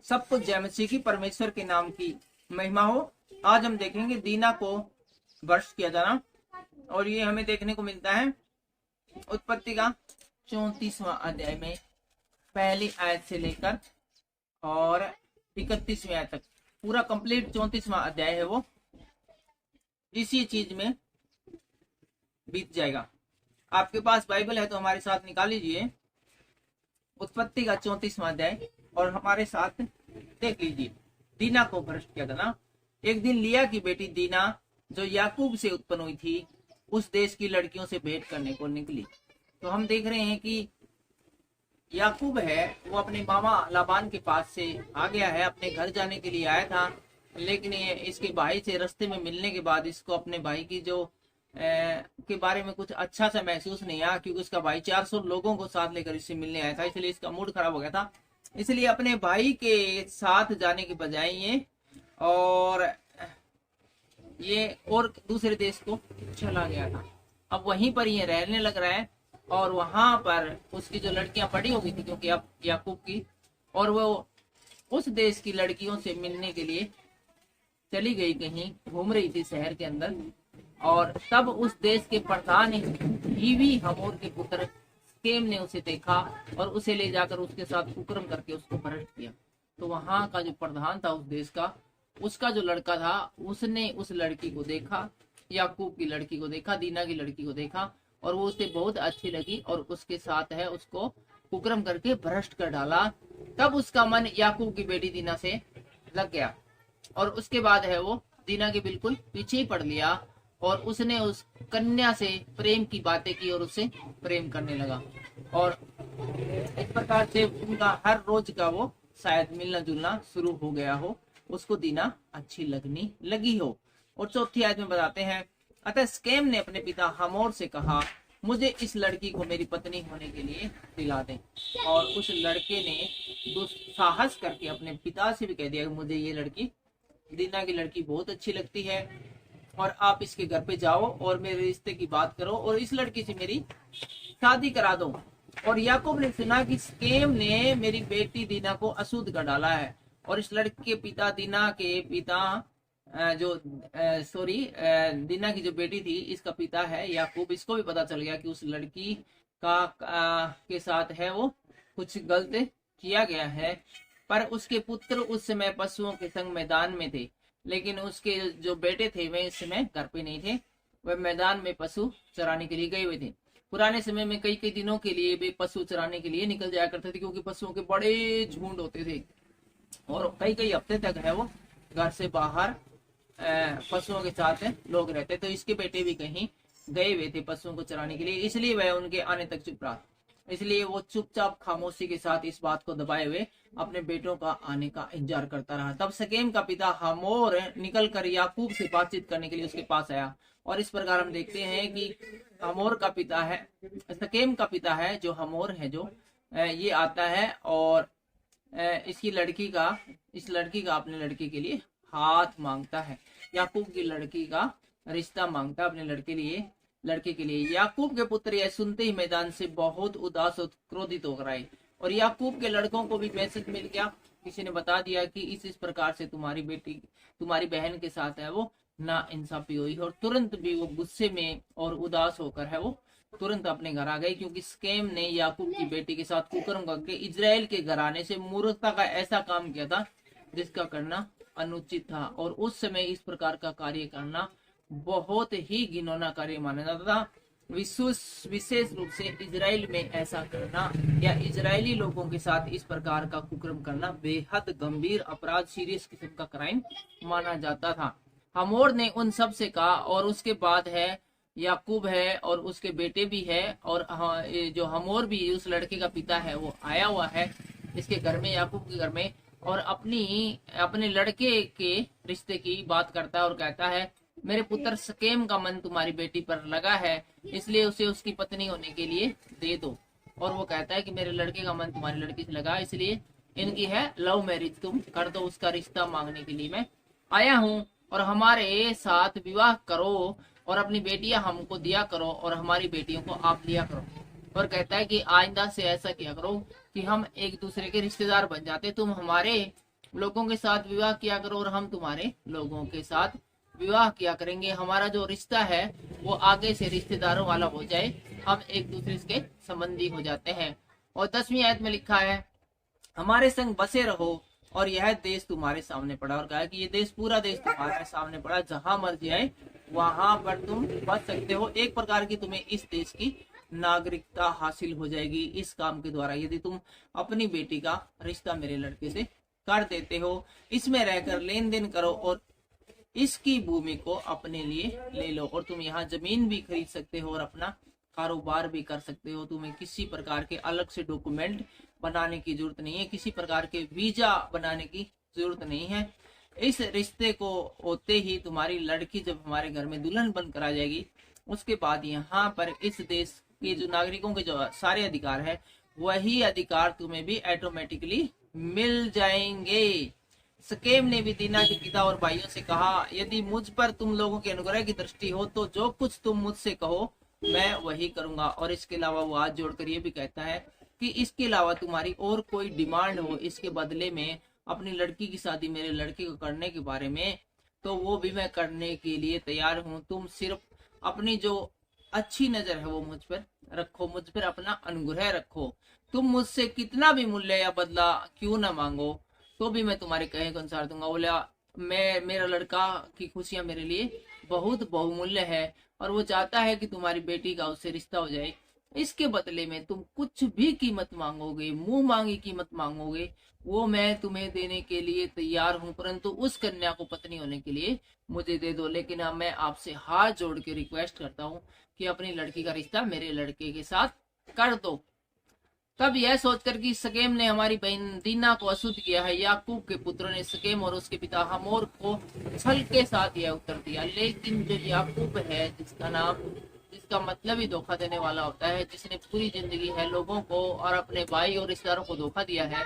सब कुछ जय मसीह की परमेश्वर के नाम की महिमा हो। आज हम देखेंगे दीना को भ्रष्ट किया जाना, और ये हमें देखने को मिलता है उत्पत्ति का 34वां अध्याय में पहली आयत से लेकर और 31वीं आयत तक। पूरा कंप्लीट 34वां अध्याय है वो इसी चीज में बीत जाएगा। आपके पास बाइबल है तो हमारे साथ निकाल लीजिए उत्पत्ति का 34वां अध्याय और हमारे साथ देख लीजिए दीना को भ्रष्ट किया जाना। एक दिन लिया की बेटी दीना जो याकूब से उत्पन्न हुई थी उस देश की लड़कियों से भेंट करने को निकली। तो हम देख रहे हैं कि याकूब है वो अपने मामा लाबान के पास से आ गया है, अपने घर जाने के लिए आया था, लेकिन ये इसके भाई से रास्ते में मिलने के बाद इसको अपने भाई की जो के बारे में कुछ अच्छा सा महसूस नहीं आया, क्योंकि उसका भाई 400 लोगों को साथ लेकर इससे मिलने आया था, इसलिए इसका मूड खराब हो गया था। इसलिए अपने भाई के साथ जाने के बजाय ये और दूसरे देश को चला गया था। अब वहीं पर ये रहने लग रहा है और वहां पर उसकी जो लड़कियां बड़ी हो गई थी क्योंकि अब याकूब की, और वो उस देश की लड़कियों से मिलने के लिए चली गई, कहीं घूम रही थी शहर के अंदर। और तब उस देश के प्रधान हीवी हमोर के पुत्र शेकेम ने उसे देखा और उसे ले जाकर उसके साथ कुकर्म करके उसको भ्रष्ट किया। तो वहां का जो प्रधान था उस देश का, उसका जो लड़का था उसने उस लड़की को देखा, याकूब की लड़की को देखा, दीना की लड़की को देखा, और वो उसे बहुत अच्छी लगी और उसके साथ है उसको कुकर्म करके भ्रष्ट कर डाला। तब उसका मन याकूब की बेटी दीना से लग गया और उसके बाद है वो दीना के बिल्कुल पीछे ही पड़ लिया और उसने उस कन्या से प्रेम की बातें की और उससे प्रेम करने लगा। और इस प्रकार से उनका हर रोज का वो शायद मिलना जुलना शुरू हो गया हो, उसको दीना अच्छी लगनी लगी हो। और चौथी आयत में बताते हैं, अतः शेकेम ने अपने पिता हमोर से कहा, मुझे इस लड़की को मेरी पत्नी होने के लिए दिला दें। और उस लड़के ने दुस्साहस करके अपने पिता से भी कह दिया कि मुझे ये लड़की दीना की लड़की बहुत अच्छी लगती है और आप इसके घर पे जाओ और मेरे रिश्ते की बात करो और इस लड़की से मेरी शादी करा दो। और याकूब ने सुना कि शेकेम ने मेरी बेटी दीना को अशुद्ध कर डाला है, और इस लड़के के पिता दीना के पिता दीना की जो बेटी थी इसका पिता है याकूब, इसको भी पता चल गया कि उस लड़की के साथ है वो कुछ गलत किया गया है। पर उसके पुत्र उस समय पशुओं के संग मैदान में थे, लेकिन उसके जो बेटे थे वे इस समय घर पे नहीं थे, वे मैदान में पशु चराने के लिए गए हुए थे। पुराने समय में कई कई दिनों के लिए वे पशु चराने के लिए निकल जाया करते थे, क्योंकि पशुओं के बड़े झुंड होते थे और कई कई हफ्ते तक है वो घर से बाहर पशुओं के साथ लोग रहते। तो इसके बेटे भी कहीं गए हुए थे पशुओं को चराने के लिए, इसलिए वह उनके आने तक चुप रहा। इसलिए वो चुपचाप खामोशी के साथ इस बात को दबाए हुए अपने बेटों का आने का इंतजार करता रहा। तब शेकेम का पिता हमोर निकलकर याकूब से बातचीत करने के लिए उसके पास आया। और इस प्रकार हम देखते हैं कि हमोर का पिता है, शेकेम का पिता है जो हमोर है, जो ये आता है और इस लड़की का अपने लड़के के लिए हाथ मांगता है, याकूब की लड़की का रिश्ता मांगता है अपने लड़के के लिए। याकूब के पुत्र यह सुनते ही मैदान से बहुत उदास और क्रोधित होकर आए, और याकूब के लड़कों को भी मैसेज मिल गया, किसी ने बता दिया कि इस प्रकार से तुम्हारी बहन के साथ है वो ना इंसाफी हुई। और तुरंत भी वो गुस्से में और उदास होकर है वो तुरंत अपने घर आ गए, क्योंकि शेकेम ने याकूब की बेटी के साथ कुकर्म करके इजराइल के घराने से मूर्खता का ऐसा काम किया था जिसका करना अनुचित था। और उस समय इस प्रकार का कार्य करना बहुत ही घिनौना कार्य माना जाता था। विशेष रूप से इजराइल में ऐसा करना या इजरायली लोगों के साथ इस प्रकार का कुकर्म करना बेहद गंभीर अपराध, सीरियस किस्म का क्राइम माना जाता था। हमोर ने उन सब से कहा, और उसके बाद है याकूब है और उसके बेटे भी है, और जो हमोर भी उस लड़के का पिता है वो आया हुआ है इसके घर में, याकूब के घर में, और अपने लड़के के रिश्ते की बात करता है और कहता है, मेरे पुत्र शेकेम का मन तुम्हारी बेटी पर लगा है, इसलिए उसे उसकी पत्नी होने के लिए दे दो। और वो कहता है कि मेरे लड़के का मन तुम्हारी लड़की से लगा, इसलिए इनकी है लव मैरिज तुम कर दो, उसका रिश्ता मांगने के लिए मैं आया हूँ, और हमारे साथ विवाह करो और अपनी बेटियां हमको दिया करो और हमारी बेटियों को आप लिया करो। और कहता है कि आइंदा से ऐसा किया करो कि हम एक दूसरे के रिश्तेदार बन जाते, तुम हमारे लोगों के साथ विवाह किया करो और हम तुम्हारे लोगों के साथ विवाह किया करेंगे। हमारा जो रिश्ता है वो आगे से रिश्तेदारों वाला हो जाए, हम एक दूसरे के संबंधी हो जाते हैं। और 10वीं आयत में लिखा है, हमारे संग बसे रहो और यह देश तुम्हारे सामने पड़ा। और कहा कि ये देश, पूरा देश तुम्हारे सामने पड़ा, जहां मर्जी आए वहां पर तुम बस सकते हो। एक प्रकार की तुम्हें इस देश की नागरिकता हासिल हो जाएगी इस काम के द्वारा, यदि तुम अपनी बेटी का रिश्ता मेरे लड़के से कर देते हो। इसमें रहकर लेन देन करो और इसकी भूमि को अपने लिए ले लो। और तुम यहाँ जमीन भी खरीद सकते हो और अपना कारोबार भी कर सकते हो। तुम्हें किसी प्रकार के अलग से डॉक्यूमेंट बनाने की जरूरत नहीं है, किसी प्रकार के वीजा बनाने की जरूरत नहीं है। इस रिश्ते को होते ही तुम्हारी लड़की जब हमारे घर में दुल्हन बनकर आ जाएगी, उसके बाद यहाँ पर इस देश के जो नागरिकों के जो सारे अधिकार है, वही अधिकार तुम्हें भी ऑटोमेटिकली मिल जाएंगे। शकेम ने भी दीना के पिता और भाइयों से कहा, यदि मुझ पर तुम लोगों के अनुग्रह की दृष्टि हो तो जो कुछ तुम मुझसे कहो मैं वही करूंगा। और इसके अलावा वो हाथ जोड़कर ये भी कहता है कि इसके अलावा तुम्हारी और कोई डिमांड हो इसके बदले में अपनी लड़की की शादी मेरे लड़के को करने के बारे में, तो वो भी मैं करने के लिए तैयार हूँ। तुम सिर्फ अपनी जो अच्छी नजर है वो मुझ पर रखो, मुझ पर अपना अनुग्रह रखो। तुम मुझसे कितना भी मूल्य या बदला क्यों ना मांगो तो भी मैं तुम्हारे कहे के अनुसार दूंगा। बोला, मेरा लड़का की खुशियां मेरे लिए बहुत बहुमूल्य है और वो चाहता है कि तुम्हारी बेटी का उससे रिश्ता हो जाए। इसके बदले में तुम कुछ भी कीमत मांगोगे, मुंह मांगी कीमत मांगोगे, वो मैं तुम्हें देने के लिए तैयार हूँ, परंतु उस कन्या को पत्नी होने के लिए मुझे दे दो। लेकिन अब मैं आपसे हाथ जोड़ के रिक्वेस्ट करता हूँ कि अपनी लड़की का रिश्ता मेरे लड़के के साथ कर दो। तब यह सोचकर कि शकेम ने हमारी बहन दीना को अशुद्ध किया है, याकूब के पुत्रों ने शकेम और उसके पिता हमोर को छल के साथ यह उत्तर दिया। लेकिन जो याकूब है, जिसका मतलब ही धोखा देने वाला होता है, जिसने पूरी जिंदगी है लोगों को और अपने भाई और रिश्तेदारों को धोखा दिया है,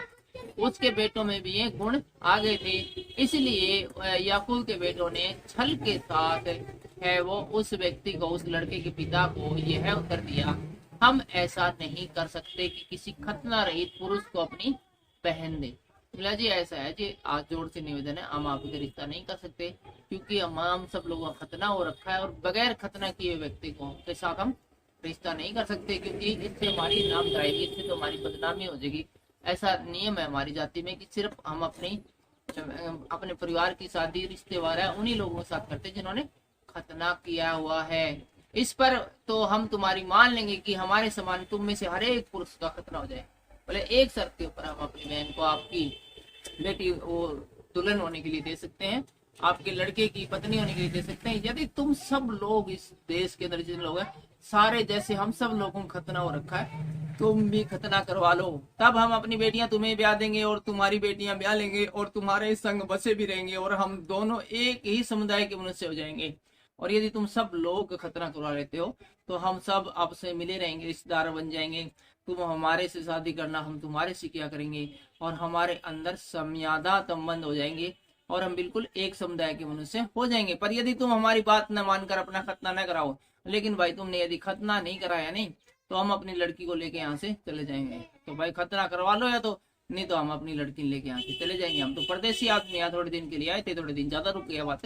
उसके बेटों में भी ये गुण आ गए थे। इसलिए याकूब के बेटों ने छल के साथ है वो उस व्यक्ति को, उस लड़के के पिता को यह उत्तर दिया, हम ऐसा नहीं कर सकते कि किसी खतना रहित पुरुष को अपनी बहन दे। बोला जी ऐसा है जी, आज जोर से निवेदन है, हम आपके रिश्ता नहीं कर सकते क्योंकि हम सब लोगों का खतना हो रखा है और बगैर खतना किए व्यक्ति को के साथ हम रिश्ता नहीं कर सकते क्योंकि इससे हमारी नाम जाएगी, इससे तो हमारी बदनामी हो जाएगी। ऐसा नियम है हमारी जाति में कि सिर्फ हम अपने परिवार की शादी रिश्तेदार है उन्हीं लोगों के साथ करते जिन्होंने खतना किया हुआ है। इस पर तो हम तुम्हारी मान लेंगे कि हमारे समान तुम में से हर एक पुरुष का खतना हो जाए। बोले एक शर्त के ऊपर हम अपनी बहन को आपकी बेटी वो दुल्हन होने के लिए दे सकते हैं, आपके लड़के की पत्नी होने के लिए दे सकते हैं, यदि तुम सब लोग इस देश के अंदर जितने लोग हैं सारे जैसे हम सब लोगों को खतना हो रखा है तुम भी खतना करवा लो, तब हम अपनी बेटियां तुम्हें ब्याह देंगे और तुम्हारी बेटियां ब्याह लेंगे और तुम्हारे संग बसे भी रहेंगे और हम दोनों एक ही समुदाय के मनुष्य हो जाएंगे। और यदि तुम सब लोग खतना करवा लेते हो तो हम सब आपसे मिले रहेंगे, रिश्तेदार बन जाएंगे, तुम हमारे से शादी करना, हम तुम्हारे से किया करेंगे और हमारे अंदर समयादा संबंध हो जाएंगे और हम बिल्कुल एक समुदाय के मनुष्य हो जाएंगे। पर यदि तुम हमारी बात न मानकर अपना खतना न कराओ, लेकिन भाई तुमने यदि खतना नहीं कराया नहीं तो हम अपनी लड़की को लेके यहाँ से चले जाएंगे। तो भाई खतना करवा लो या तो नहीं तो हम अपनी लड़की लेके यहाँ से चले जाएंगे। हम तो परदेसी आदमी यहाँ थोड़े दिन के लिए आए थे, थोड़े दिन ज्यादा रुक गया, बात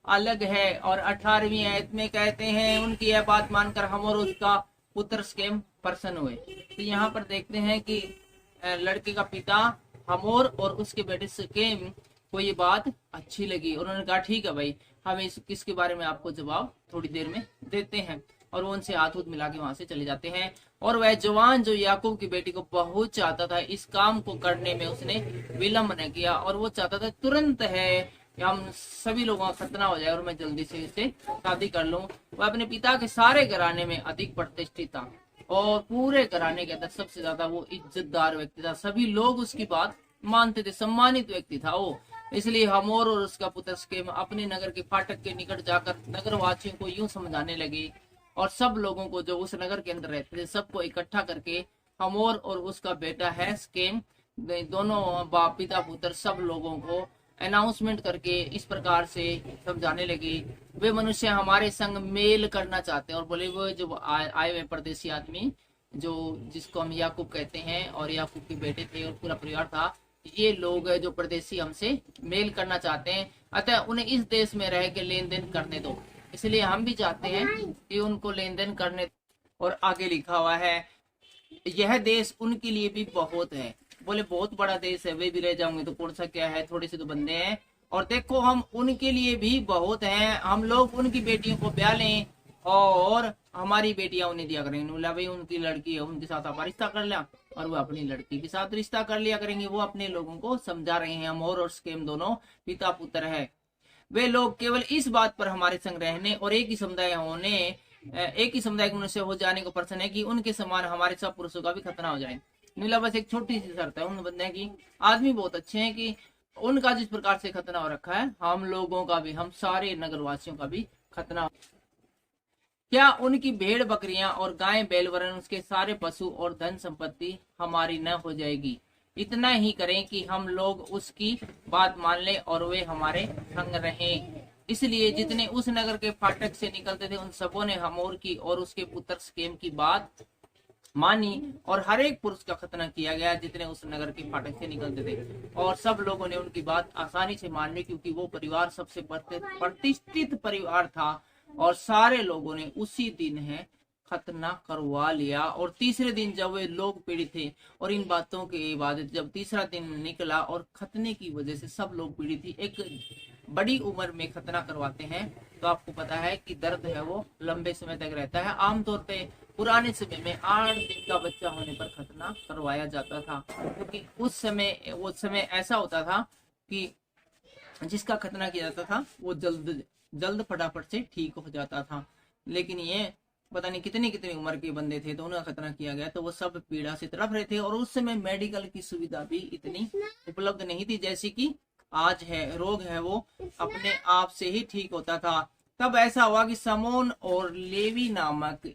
अलग है। और 18वीं आयत में कहते हैं उनकी यह बात मानकर हम और उसका पुत्र शकेम प्रसन्न हुए। तो यहाँ पर देखते हैं कि लड़के का पिता हमोर और उसके बेटे शकेम को ये बात अच्छी लगी। उन्होंने कहा ठीक है भाई, हम इसके बारे में आपको जवाब थोड़ी देर में देते हैं। और वो उनसे हाथ मिला के वहां से चले जाते हैं। और वह जवान जो याकूब की बेटी को बहुत चाहता था, इस काम को करने में उसने विलंब न किया और वो चाहता था तुरंत है कि हम सभी लोगों का खतना हो जाए और मैं जल्दी से इससे शादी कर लूं। वह अपने पिता के सारे घराने में अधिक प्रतिष्ठित था और पूरे घराने के अंदर सबसे ज्यादा वो इज्जतदार व्यक्ति था, सभी लोग उसकी बात मानते थे, सम्मानित व्यक्ति था वो। इसलिए हमोर और उसका पुत्र शकेम अपने नगर के फाटक के निकट जाकर नगर वासियों को यूं समझाने लगे और सब लोगों को जो उस नगर के अंदर रहते थे सबको इकट्ठा करके हमोर और उसका बेटा है शकेम, दोनों बाप पिता पुत्र सब लोगों को अनाउंसमेंट करके इस प्रकार से समझाने लगे, वे मनुष्य हमारे संग मेल करना चाहते हैं। और बोले वो जो आए हुए परदेसी आदमी जो जिसको हम याकूब कहते हैं और याकूब के बेटे थे और पूरा परिवार था, ये लोग है जो परदेसी हमसे मेल करना चाहते हैं, अतः उन्हें इस देश में रह के लेन देन करने दो। इसलिए हम भी चाहते हैं कि उनको लेन देन करने। और आगे लिखा हुआ है, यह देश उनके लिए भी बहुत है। बोले बहुत बड़ा देश है, वे भी रह जाओगे तो कौन सा क्या है, थोड़े से तो बंदे हैं। और देखो हम उनके लिए भी बहुत हैं, हम लोग उनकी बेटियों को ब्याह लें और हमारी बेटियां उन्हें दिया करेंगे। बोला भाई उनकी लड़की है, उनके साथ आप रिश्ता कर लिया और वो अपनी लड़की के साथ रिश्ता कर लिया करेंगे। वो अपने लोगों को समझा रहे हैं, अमोर और स्केम दोनों पिता पुत्र है। वे लोग केवल इस बात पर हमारे संग रहने और एक ही समुदाय के मनुष्य हो जाने को प्रसन्न है कि उनके समान हमारे सब पुरुषों का भी खतना हो जाए। नीला बस एक छोटी सी शर्त है उन बंदे की, आदमी बहुत अच्छे हैं कि उनका जिस प्रकार से खतना हो रखा है हम लोगों का भी, हम सारे नगरवासियों का भी खतना। क्या उनकी भेड़ बकरियां और गायें बैल वरन उसके सारे पशु और धन संपत्ति हमारी न हो जाएगी? इतना ही करें कि हम लोग उसकी बात मान लें और वे हमारे संग रहें। इसलिए जितने उस नगर के फाटक से निकलते थे उन सबों ने हमोर की और उसके पुत्र स्केम की बात मानी और हर एक पुरुष का खतना किया गया जितने उस नगर के फाटक से निकलते थे। और सब लोगों ने उनकी बात आसानी से मान ली, क्योंकि वो परिवार सबसे प्रतिष्ठित परिवार था। और सारे लोगों ने उसी दिन है खतना करवा लिया। और तीसरे दिन जब वे लोग पीड़ित थे और इन बातों के बाद जब तीसरा दिन निकला और खतने की वजह से सब लोग पीड़ित थी, एक बड़ी उम्र में खतना करवाते हैं तो आपको पता है कि दर्द है वो लंबे समय तक रहता है। आमतौर पे पुराने समय में 8 दिन का बच्चा होने पर खतना करवाया जाता था, क्योंकि उस समय ऐसा होता था कि जिसका खतना किया जाता था वो जल्द फटाफट से ठीक हो जाता था। लेकिन ये पता नहीं कितनी कितनी उम्र के बंदे थे तो उनका खतना किया गया, तो वो सब पीड़ा से तड़प रहे थे। और उस समय मेडिकल की सुविधा भी इतनी उपलब्ध नहीं थी जैसी कि आज है। रोग है वो अपने आप से ही ठीक होता था। तब ऐसा हुआ कि समोन और लेवी नामक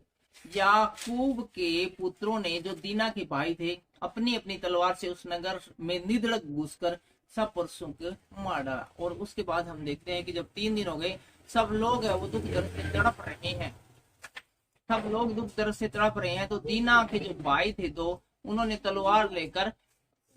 याकूब के पुत्रों ने, जो दीना के भाई थे, अपनी अपनी तलवार से उस नगर में निधड़क घुसकर सब पुरुषों को मार डाला। और उसके बाद हम देखते हैं कि जब 3 दिन हो गए, सब लोग है वो दुख दर्द से तड़प रहे हैं, सब लोग दुख दर्द से तड़प रहे हैं। तो दीना के जो भाई थे दो, उन्होंने तलवार लेकर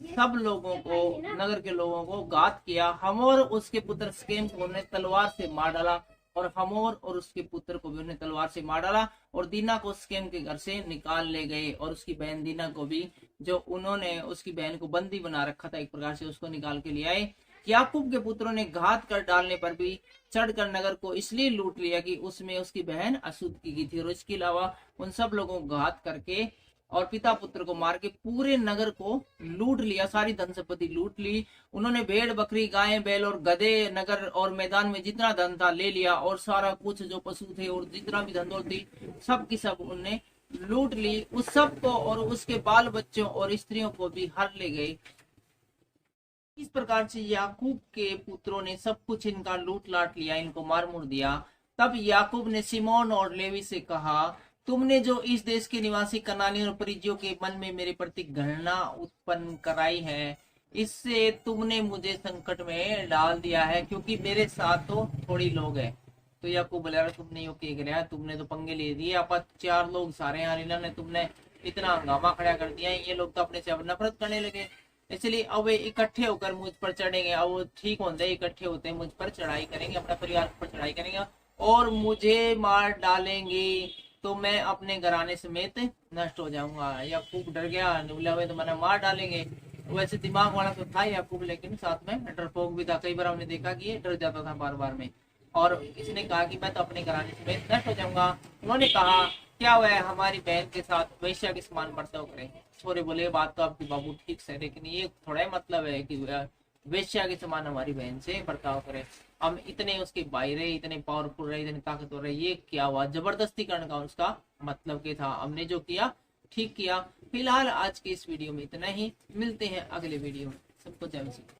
सब लोगों को, नगर के लोगों को घात किया। हमोर उसके पुत्र स्केम को उन्हें तलवार से मार डाला और हमोर और उसके पुत्र को भी उन्हें तलवार से मार डाला। और दीना को स्केम के घर से निकाल ले गए और उसकी बहन दीना को भी, जो उन्होंने उसकी बहन को बंदी बना रखा था एक प्रकार से, उसको निकाल के ले आए। याकूब के पुत्रों ने घात कर डालने पर भी चढ़कर नगर को इसलिए लूट लिया कि उसमें उसकी बहन अशुद्ध की गई थी। और इसके अलावा उन सब लोगों को घात करके और पिता पुत्र को मार के पूरे नगर को लूट लिया, सारी धन संपत्ति लूट ली। उन्होंने भेड़ बकरी गायें बैल और गधे, नगर और मैदान में जितना धन था ले लिया, और सारा कुछ जो पशु थे और जितना भी धन दौलत थी सब की सब उन्होंने लूट ली। उस सब को और उसके बाल बच्चों और स्त्रियों को भी हर ले गए। इस प्रकार से याकूब के पुत्रों ने सब कुछ इनका लूट लाट लिया, इनको मार मुर दिया। तब याकूब ने सिमोन और लेवी से कहा, तुमने जो इस देश के निवासी कनानी और परिज्जियों के मन में मेरे प्रति घृणा उत्पन्न कराई है, इससे तुमने मुझे संकट में डाल दिया है, क्योंकि मेरे साथ तो थोड़ी लोग हैं। तो याकूब बोला, तुमने यो क्या कराया, तुमने तो पंगे ले दिए। आप 4 लोग सारे यहाँ ने तुमने इतना हंगामा खड़ा कर दिया, ये लोग तो अपने से अब नफरत करने लगे, इसलिए अब वे इकट्ठे होकर मुझ पर चढ़ेंगे। अब वो ठीक होते इकट्ठे होते मुझ पर चढ़ाई करेंगे, अपने परिवार पर चढ़ाई करेंगे और मुझे मार डालेंगे, तो मैं अपने घराने समेत नष्ट हो जाऊंगा। याकूब डर गया, बोला वे तो मैंने मार डालेंगे। वैसे दिमाग वाला तो था याकूब, लेकिन साथ में डरपोक भी था। कई बार हमने देखा कि ये डर जाता था बार बार में। और इसने कहा कि मैं तो अपने घराने समेत नष्ट हो जाऊंगा। उन्होंने कहा, क्या हुआ है, हमारी बहन के साथ वैश्या के समान बर्ताव करें। छोरे बोले, बात तो आपकी बाबू ठीक से, लेकिन ये थोड़ा ही मतलब है कि वेश्या के समान हमारी बहन से बर्ताव करें। हम इतने उसके भाई रहे, इतने पावरफुल रहे, इतने ताकतवर रहे, ये क्या हुआ? जबरदस्ती करने का उसका मतलब क्या था? हमने जो किया ठीक किया। फिलहाल आज की इस वीडियो में इतना ही, मिलते हैं अगले वीडियो में। सबको जय श्री कृष्ण।